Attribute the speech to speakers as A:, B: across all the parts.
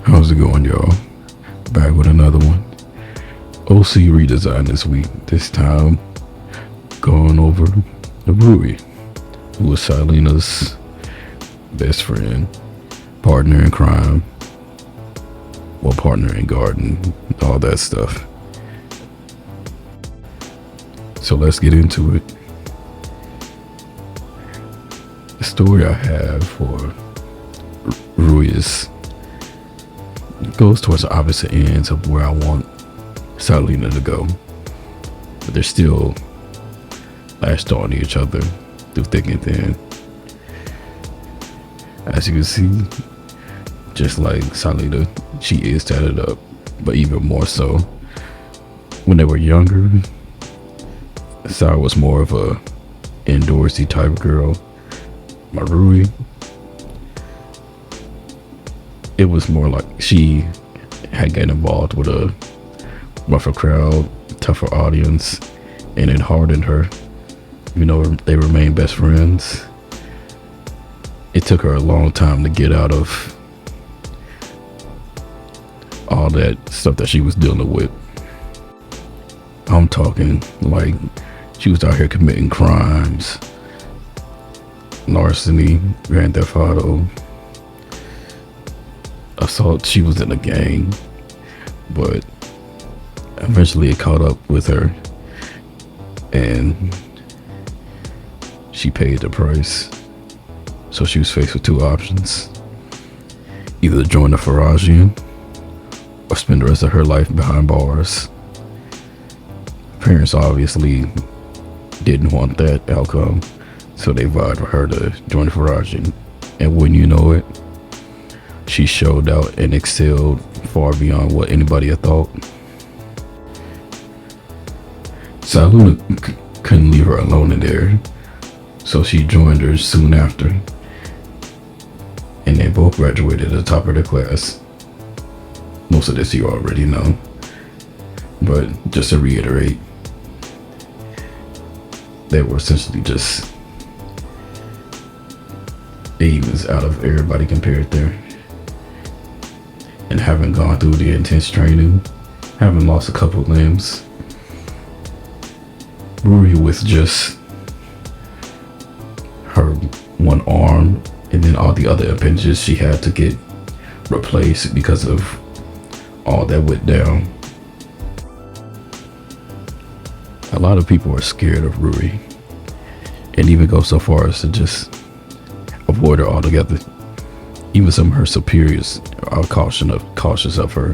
A: How's it going, y'all? Back with another one. OC redesign this week. This time, going over the Rui, who was Silena's best friend, partner in crime, well, partner in garden, all that stuff. So let's get into it. The story I have for Rui goes towards the opposite ends of where I want Selena to go, but they're still lashed on to each other through thick and thin. As you can see, just like Selena, she is tatted up, but even more so. When they were younger, Sarah was more of a indoorsy type girl. Marui, it was more like she had gotten involved with a rougher crowd, tougher audience, and it hardened her. Even though they remained best friends, it took her a long time to get out of all that stuff that she was dealing with. I'm talking like she was out here committing crimes, larceny, grand theft auto, assault. She was in a gang, but eventually it caught up with her and she paid the price. So she was faced with two options: either join the Faragian or spend the rest of her life behind bars. Parents obviously didn't want that outcome, so they vowed for her to join the Faragian. And wouldn't you know it, she showed out and excelled far beyond what anybody had thought. Saluna couldn't leave her alone in there, so she joined her soon after, and they both graduated at the top of their class. Most of this you already know, but just to reiterate, they were essentially just demons out of everybody compared there. And having gone through the intense training, having lost a couple limbs, Rui with just her one arm and then all the other appendages she had to get replaced because of all that went down. A lot of people are scared of Rui and even go so far as to just avoid her altogether. Even some of her superiors are cautious of her.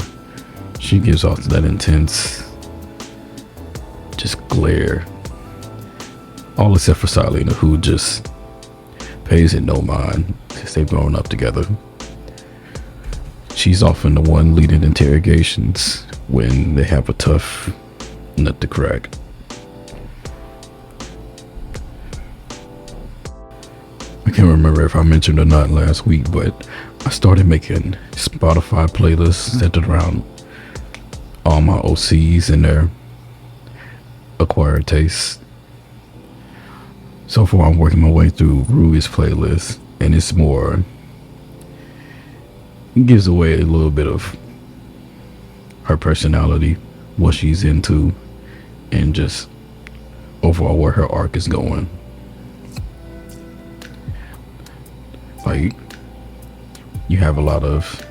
A: She gives off that intense just glare. All except for Selena, who just pays it no mind since they've grown up together. She's often the one leading interrogations when they have a tough nut to crack. I can't remember if I mentioned or not last week, but I started making Spotify playlists centered around all my OCs and their acquired tastes. So far, I'm working my way through Rui's playlist, and it gives away a little bit of her personality, what she's into, and just overall where her arc is going. Like, you have a lot of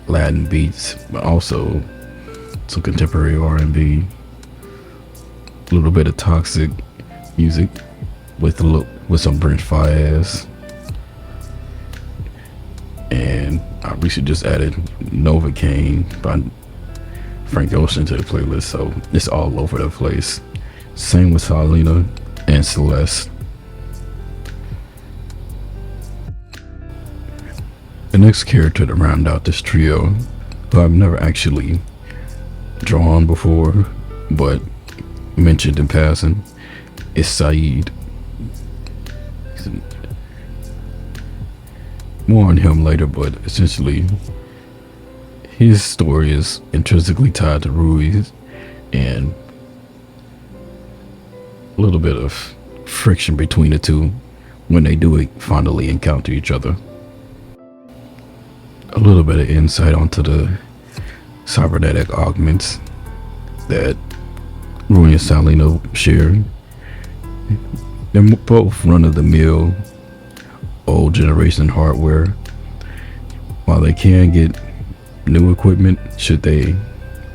A: Latin beats, but also some contemporary R&B, a little bit of toxic music with some Brent Faiyaz, and I recently just added Novocaine by Frank Ocean to the playlist, so it's all over the place. Same with Selena and Celeste. The next character to round out this trio, who I've never actually drawn before, but mentioned in passing, is Saeed. More on him later, but essentially his story is intrinsically tied to Rui's, and a little bit of friction between the two when they do finally encounter each other. a little bit of insight onto the cybernetic augments that Roy and Salino shared. They're both run-of-the-mill, old generation hardware. While they can get new equipment should they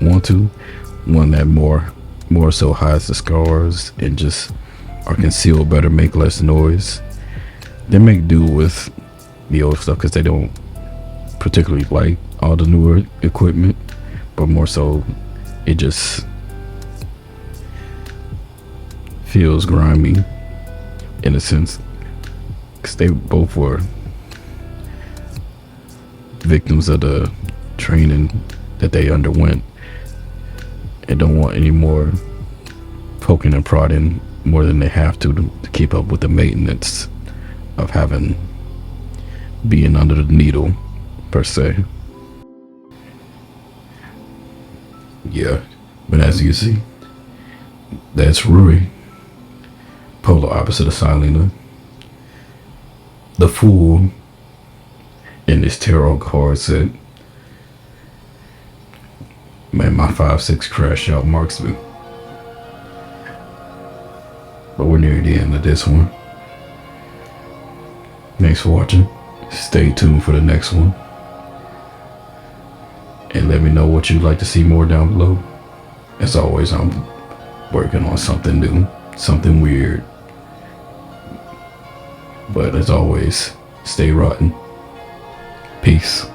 A: want to, one that more so hides the scars and just are concealed better, make less noise. They make do with the old stuff because they don't particularly like all the newer equipment, but more so it just feels grimy in a sense, because they both were victims of the training that they underwent and don't want any more poking and prodding more than they have to keep up with the maintenance of being under the needle per se. Yeah, but as you see, that's Rui, polar opposite of Silena, the fool in this tarot card set. Man, my 5-6 crash out marks me. But we're near the end of this one. Thanks for watching. Stay tuned for the next one. And let me know what you'd like to see more down below. As always, I'm working on something new, something weird. But as always, stay rotten. Peace.